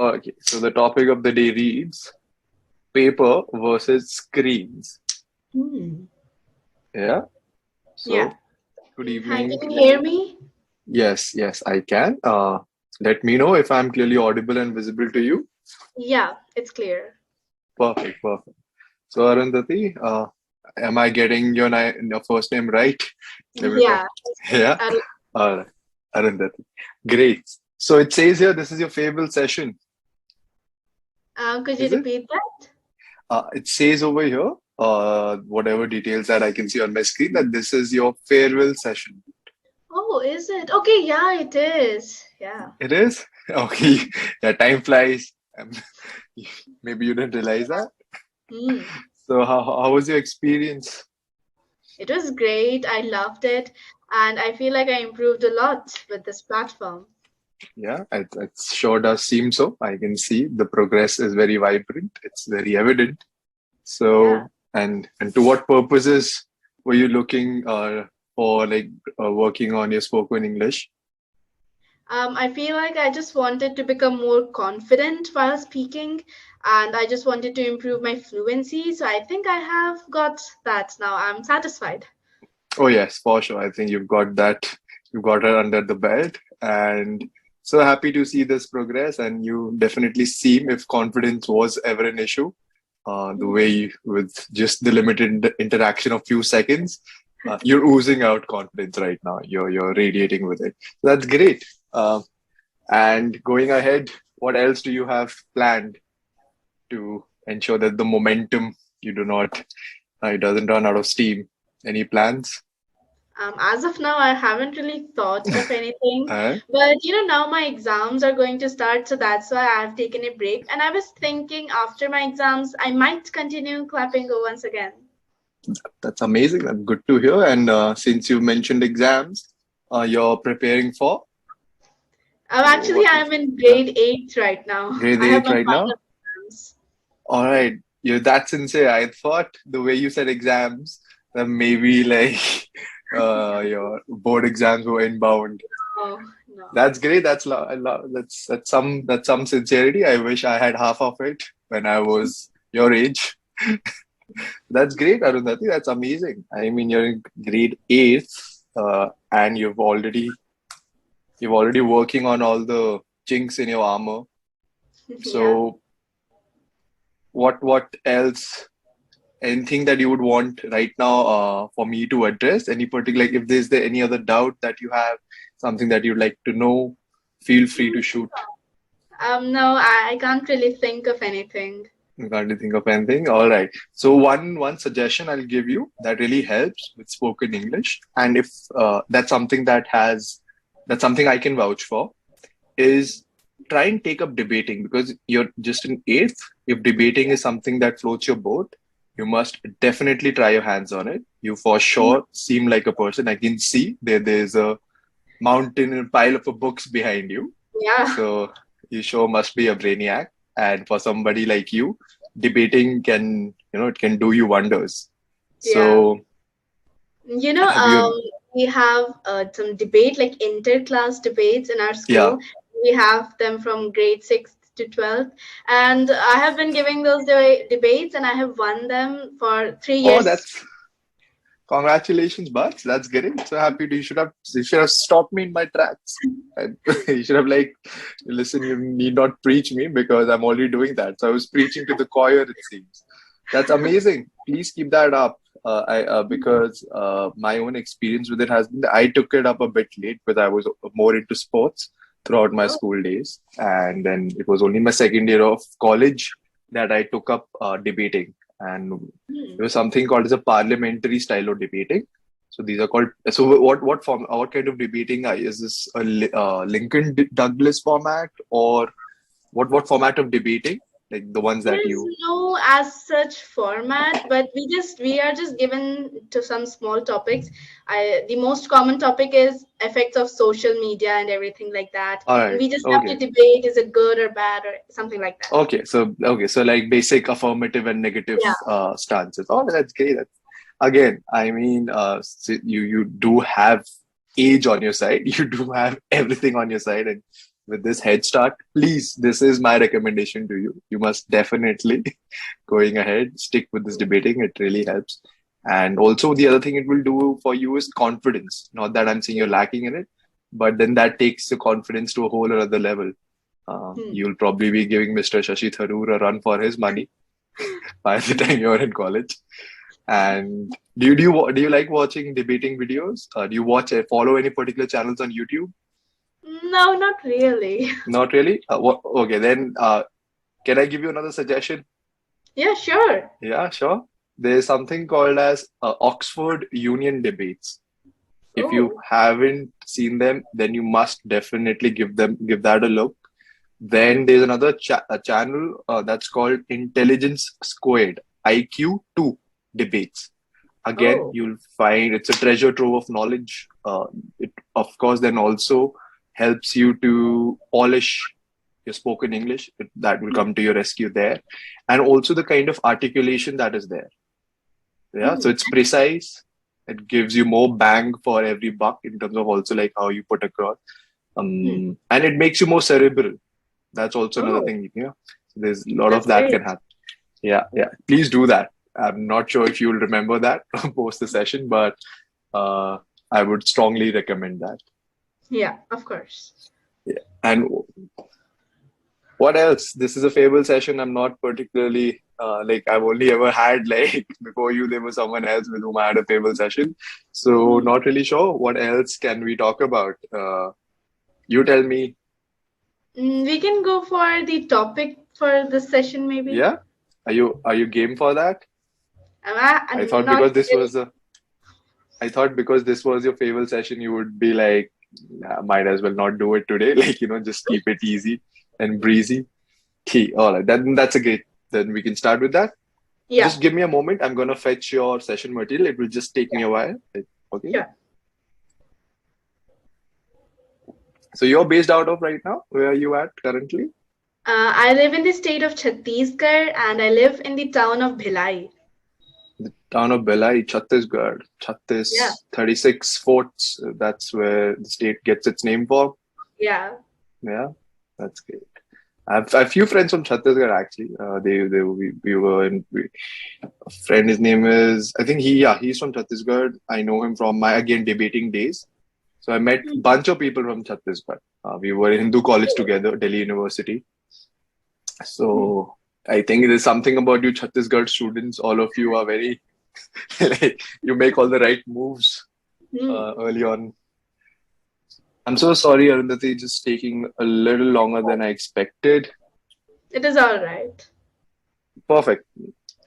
Okay, so the topic of the day reads paper versus screens. Hmm. Yeah. Yeah. So, good Hi, evening. can you hear me? Yes, yes, I can. Let me know if I'm clearly audible and visible to you. Yeah, it's clear. Perfect, perfect. So, Arundhati, am I getting your first name right? Let me try. Yeah. Yeah. Uh, All right, Arundhati. Great. So it says here this is your farewell session, could you is it? repeat that? It says over here, whatever details that I can see on my screen, that this is your farewell session. Oh, is it? Okay, yeah, it is. Yeah. It is? Okay. Yeah, time flies. Um, Maybe you didn't realize that. Hmm. So how was your experience? It was great. I loved it. And I feel like I improved a lot with this platform. Yeah, it sure does seem so. I can see the progress is very vibrant. It's very evident. Yeah. So, and to what purposes were you looking for like working on your spoken English? I feel like I just wanted to become more confident while speaking, and I just wanted to improve my fluency. So I think I have got that now. I'm satisfied. Oh yes, for sure. I think you've got that. You've got her under the belt, and so happy to see this progress. And you definitely seem, if confidence was ever an issue, the way you, with just the limited interaction of few seconds, you're oozing out confidence right now. You're radiating with it. That's great. And going ahead, what else do you have planned to ensure that the momentum you do not it doesn't run out of steam? Any plans? As of now, I haven't really thought of anything, but now my exams are going to start, so that's why I've taken a break. And I was thinking after my exams, I might continue Clapingo once again. That's amazing. That's good to hear. And since you mentioned exams, you're preparing for Actually, what I'm in the grade 8 right now. grade I have eight my right now? final exams. All right, you're that sincere. I thought the way you said exams, that maybe like your board exams were inbound. Oh, no. That's great. That's some sincerity. I wish I had half of it when I was your age. That's great, Arundhati. That's amazing. I mean, you're in grade eight, and you're already working on all the chinks in your armor. Yeah. So, what else? Anything that you would want right now for me to address? Any particular, like, if there's any other doubt that you have, something that you'd like to know, feel free to shoot. No, I can't really think of anything. You can't think of anything. All right. So one suggestion I'll give you that really helps with spoken English, and if that's something that's something I can vouch for, is try and take up debating because you're just in eighth. If debating is something that floats your boat, you must definitely try your hands on it. You for sure seem like a person. I can see there's a mountain and pile of books behind you. Yeah. So you sure must be a brainiac. And for somebody like you, debating can, it can do you wonders. Yeah. So You know, have you, we have some debate, like inter-class debates in our yeah. school. We have them from grade 6th to 12th. And I have been giving those debates and I have won them for three Oh, years. that's congratulations, Buds. That's great. So happy to you should have stopped me in my tracks. You should have like, listen, you need not preach me because I'm already doing that. So I was preaching to the choir, it seems. That's amazing. Please keep that up. I because my own experience with it has been that I took it up a bit late because I was more into sports throughout my Oh, school days, and then it was only my second year of college that I took up debating, and hmm. there was something called as a parliamentary style of debating. So these are called. So what form? What kind of debating is this? A Lincoln Douglas format, or what format of debating? Like the ones There that is you. no as such format, but we are just given to some small topics. The most common topic is effects of social media and everything like that, All and right. we just have to Okay. debate is it good or bad or something like that. Okay. So like basic affirmative and negative Yeah, stances. Oh, that's great. Again, I mean, you do have age on your side. You do have everything on your side, and with this head start, please, this is my recommendation to you. You must definitely going ahead, stick with this debating. It really helps. And also the other thing it will do for you is confidence. Not that I'm saying you're lacking in it, but then that takes your confidence to a whole other level. You'll probably be giving Mr. Shashi Tharoor a run for his money by the time you're in college. And do you like watching debating videos? Do you follow any particular channels on YouTube? No, not really. Not really? Okay, then can I give you another suggestion? Yeah, sure. Yeah, sure. There's something called as Oxford Union Debates. If you haven't seen them, then you must definitely give that a look. Then there's another channel that's called Intelligence Squared, IQ2 Debates. Again, you'll find it's a treasure trove of knowledge. It, of course, then also helps you to polish your spoken English. That will come to your rescue there. And also the kind of articulation that is there. Yeah, so it's precise. It gives you more bang for every buck in terms of also like how you put across. And it makes you more cerebral. That's also another thing. Yeah, so there's a lot of that can happen. Yeah. Please do that. I'm not sure if you'll remember that post the session, but I would strongly recommend that. Yeah, of course. Yeah. And what else? This is a fable session. I'm not particularly I've only ever had before you, there was someone else with whom I had a fable session. So not really sure. What else can we talk about? You tell me. We can go for the topic for this session, maybe. Yeah. Are you game for that? I thought because this was your fable session, you would be like, nah, might as well not do it today. Just keep it easy and breezy. Okay, all right. That's a great. Then we can start with that. Yeah. Just give me a moment. I'm gonna fetch your session material. It will just take me a while. Okay. Yeah. So you're based out of right now? Where are you at currently? I live in the state of Chhattisgarh and I live in the town of Bhilai. The town of Bhilai, Chhattisgarh. 36 forts. That's where the state gets its name for. Yeah. Yeah, that's great. I have a few friends from Chhattisgarh actually. We were in. A friend, his name is, I think he's from Chhattisgarh. I know him from my debating days. So I met a bunch of people from Chhattisgarh. We were in Hindu college together, Delhi University. So I think there's something about you Chhattisgarh students. All of you are very, you make all the right moves early on. I'm so sorry, Arundhati, just taking a little longer than I expected. It is all right. Perfect.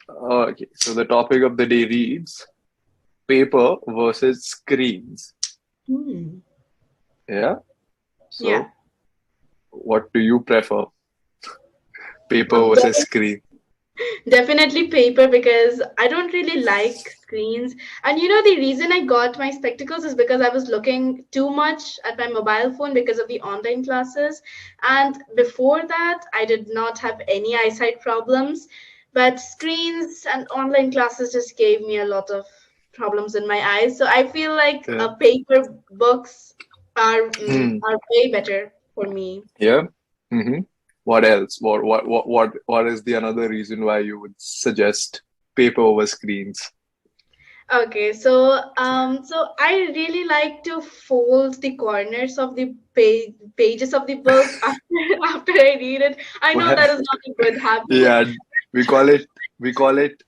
Okay, so the topic of the day reads paper versus screens. Yeah. So, what do you prefer? Paper versus screen? Definitely paper, because I don't really like screens. And the reason I got my spectacles is because I was looking too much at my mobile phone because of the online classes. And before that, I did not have any eyesight problems. But screens and online classes just gave me a lot of problems in my eyes. So I feel like paper books are way better for me. Yeah. What else? What is the another reason why you would suggest paper over screens? Okay, so I really like to fold the corners of the pages of the book after I read it. I know that is not a good habit. Yeah, we call it.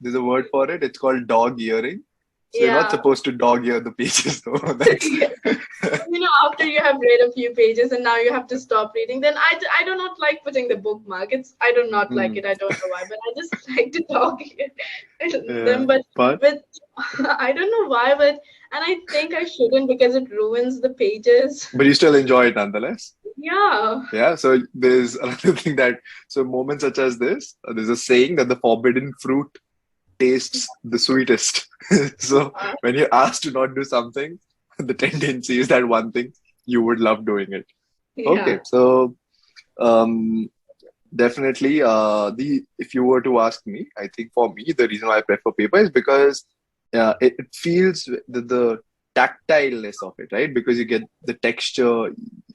There's a word for it. It's called dog earing. So you're not supposed to dog ear the pages, though. After you have read a few pages and now you have to stop reading, then I do not like putting the bookmark. I do not like it. I don't know why, but I just like to dog ear them. But I don't know why, and I think I shouldn't because it ruins the pages. But you still enjoy it nonetheless. Yeah. Yeah. So there's another thing moments such as this, there's a saying that the forbidden fruit tastes the sweetest. So when you're asked to not do something, the tendency is that one thing you would love doing it. Yeah. Okay, so definitely if you were to ask me, I think for me the reason why I prefer paper is because it feels the tactileness of it, right? Because you get the texture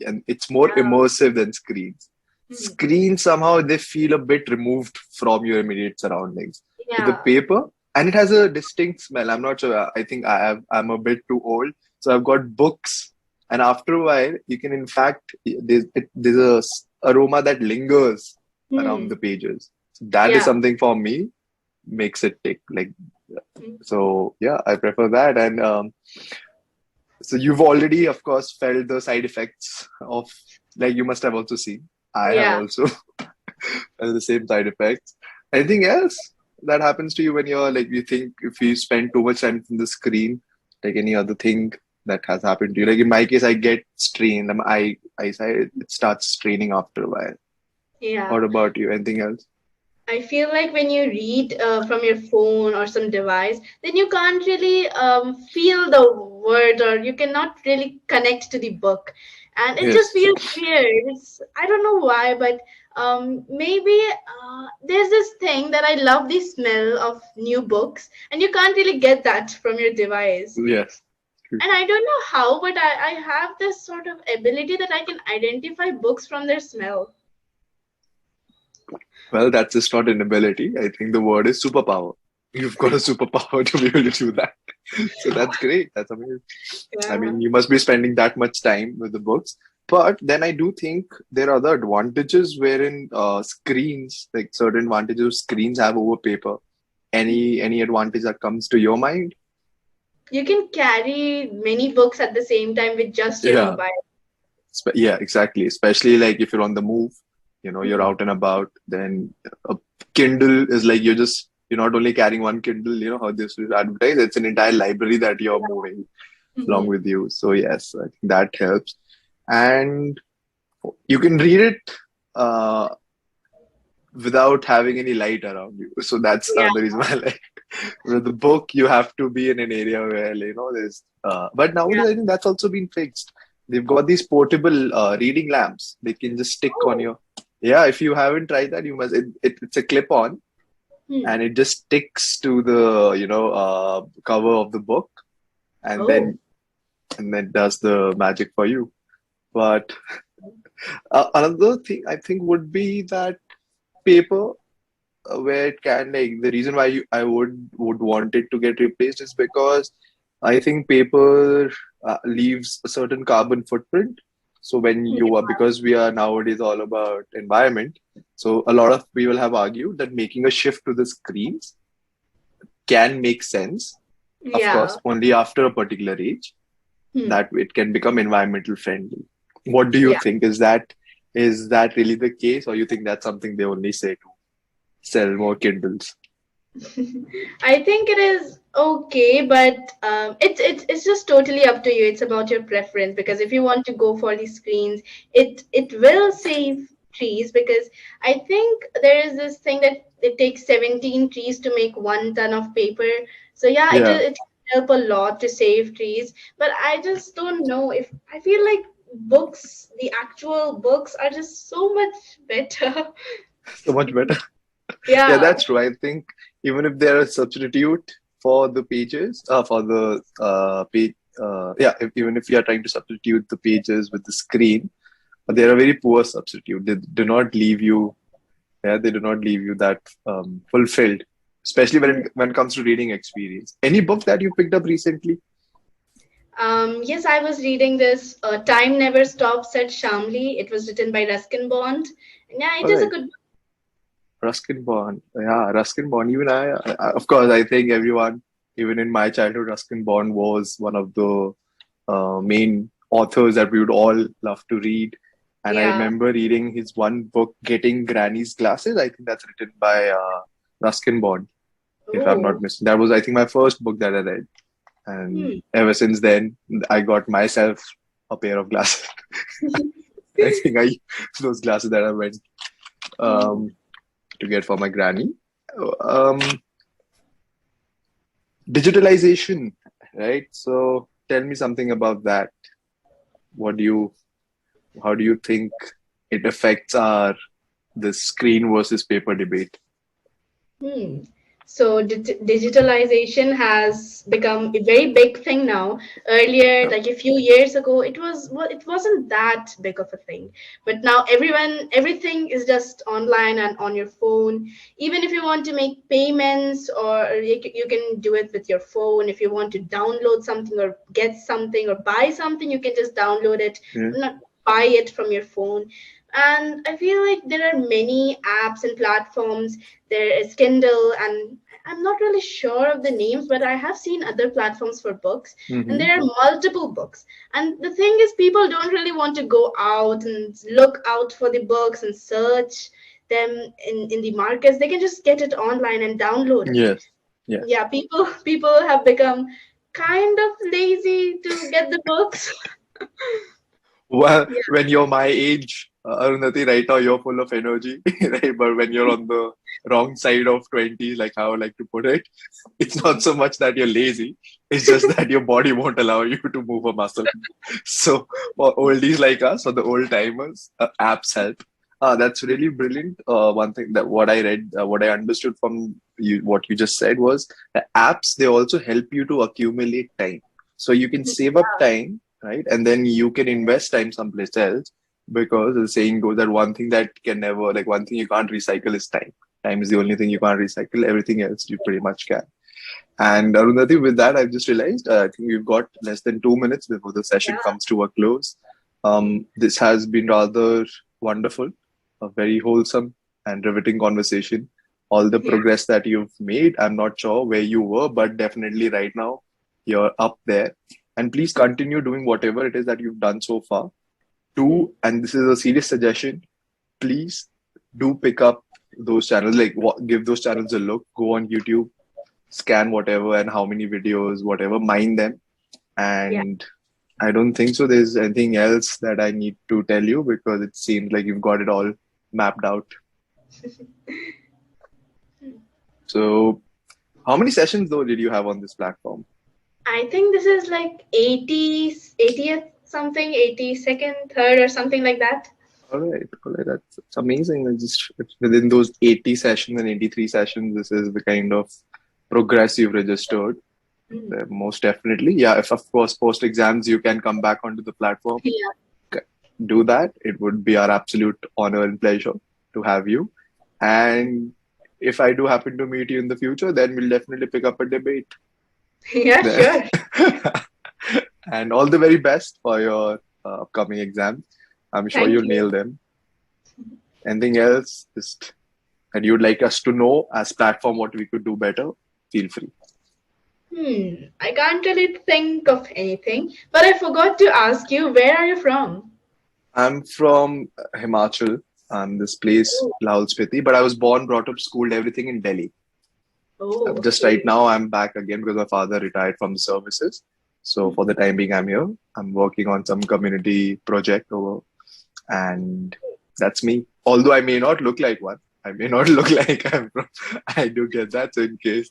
and it's more immersive than screens. Screens somehow they feel a bit removed from your immediate surroundings. With the paper, and it has a distinct smell. I'm not sure. I think I'm a bit too old, so I've got books, and after a while, you can in fact there's a aroma that lingers around the pages. So that is something for me makes it tick. Like, so yeah, I prefer that. And so you've already, of course, felt the side effects of, like, you must have also seen. I have also felt the same side effects. Anything else that happens to you when you're like, you think if you spend too much time on the screen, like any other thing that has happened to you? Like in my case, I get strained. It starts straining after a while. Yeah. What about you? Anything else? I feel like when you read from your phone or some device, then you can't really feel the word, or you cannot really connect to the book, and it just feels weird. I don't know why, but maybe there's this thing that I love the smell of new books, and you can't really get that from your device. Yes. And I don't know how, but I have this sort of ability that I can identify books from their smell. Well, that's just not an ability. I think the word is superpower. You've got a superpower to be able to do that. So that's great. That's amazing. Yeah. I mean, you must be spending that much time with the books. But then I do think there are other advantages wherein screens, like certain advantages screens have over paper. Any advantage that comes to your mind? You can carry many books at the same time with just your mobile. Yeah, exactly. Especially like if you're on the move. You're out and about, then a Kindle is like you're not only carrying one Kindle, how this is advertised, it's an entire library that you're moving along with you. So yes, I think that helps. And you can read it without having any light around you. So that's another reason why I like with the book, you have to be in an area where, there's, but nowadays I think that's also been fixed. They've got these portable reading lamps. They can just stick on your, if you haven't tried that, you must, it's a clip on and it just sticks to the, cover of the book and then does the magic for you. But another thing I think would be that paper, where it can, like, the reason why I would want it to get replaced is because I think paper leaves a certain carbon footprint. So when because we are nowadays all about environment, so a lot of people have argued that making a shift to the screens can make sense. Of course, only after a particular age, that it can become environmental friendly. What do you think? Is that really the case, or you think that's something they only say to sell more Kindles? I think it is okay, but it's just totally up to you. It's about your preference, because if you want to go for the screens, it will save trees, because I think there is this thing that it takes 17 trees to make 1 ton of paper. So it help a lot to save trees. But I just don't know, if I feel like books, the actual books, are just so much better. So much better. Yeah, that's true. I think even if they're a substitute for the pages, for the page, even if you are trying to substitute the pages with the screen, they're a very poor substitute. They do not leave you, they do not leave you that fulfilled, especially when it comes to reading experience. Any book that you picked up recently? Yes, I was reading this Time Never Stops at Cambly. It was written by Ruskin Bond. Yeah, it is a good book. Ruskin Bond. Yeah, Ruskin Bond. Even I, of course, I think everyone, even in my childhood, Ruskin Bond was one of the main authors that we would all love to read. And I remember reading his one book, Getting Granny's Glasses. I think that's written by Ruskin Bond, if I'm not mistaken. That was, I think, my first book that I read. And ever since then, I got myself a pair of glasses. I think those glasses that I went to get for my granny. Digitalization, right? So tell me something about that. How do you think it affects the screen versus paper debate? So digitalization has become a very big thing now. Earlier, Yeah. like a few years ago, it wasn't that big of a thing. But now everything is just online and on your phone. Even if you want to make payments, or you can do it with your phone. If you want to download something or get something or buy something, you can just download it, Yeah. not buy it from your phone. And I feel like there are many apps and platforms. There is Kindle, and I'm not really sure of the names, but I have seen other platforms for books, and Mm-hmm. there are multiple books. And the thing is, people don't really want to go out and look out for the books and search them in the markets. They can just get it online and download it. Yes. Yes. Yeah, people have become kind of lazy to get the books. Well, Yeah, when you're my age, Arundhati, right now you're full of energy, right? But when you're on the wrong side of 20s, like how I like to put it, it's not so much that you're lazy. It's just that your body won't allow you to move a muscle. So for oldies like us or the old timers, apps help. That's really brilliant. One thing that what I read, what I understood from you, what you just said was the apps, they also help you to accumulate time. So you can save up time, right? And then you can invest time someplace else, because the saying goes that one thing that can never, like one thing you can't recycle is time. Time is the only thing you can't recycle. Everything else you pretty much can. And Arundhati, with that, I've just realized I think we've got less than 2 minutes before the session yeah, comes to a close. This has been rather wonderful, a very wholesome and riveting conversation. All the yeah. progress that you've made, I'm not sure where you were, but definitely right now you're up there. And please continue doing whatever it is that you've done so far. Do, and this is a serious suggestion, please do pick up those channels, like give those channels a look, go on YouTube, scan whatever and how many videos, whatever, mind them. Yeah. And I don't think so there's anything else that I need to tell you, because it seems like you've got it all mapped out. So, how many sessions though did you have on this platform? I think this is like 80th something, 82nd, third, or something like that. All right, that's amazing. It's within those 80 sessions and 83 sessions, this is the kind of progress you've registered. Mm. Most definitely. Yeah, if of course post exams you can come back onto the platform, Yeah. do that. It would be our absolute honor and pleasure to have you. And if I do happen to meet you in the future, then we'll definitely pick up a debate Yeah, there. sure. And all the very best for your upcoming exams. I'm sure Thank you'll you. nail them. Anything else just that you'd like us to know as platform what we could do better? Feel free. I can't really think of anything, but I forgot to ask you, where are you from? I'm from Himachal, this place, Oh, Lahul Spiti, but I was born, brought up, schooled, everything in Delhi. oh, Just right okay. now, I'm back again because my father retired from the services. So for the time being, I'm here. I'm working on some community project over, and that's me. Although I may not look like one, I may not look like I'm from. I do get that. So in case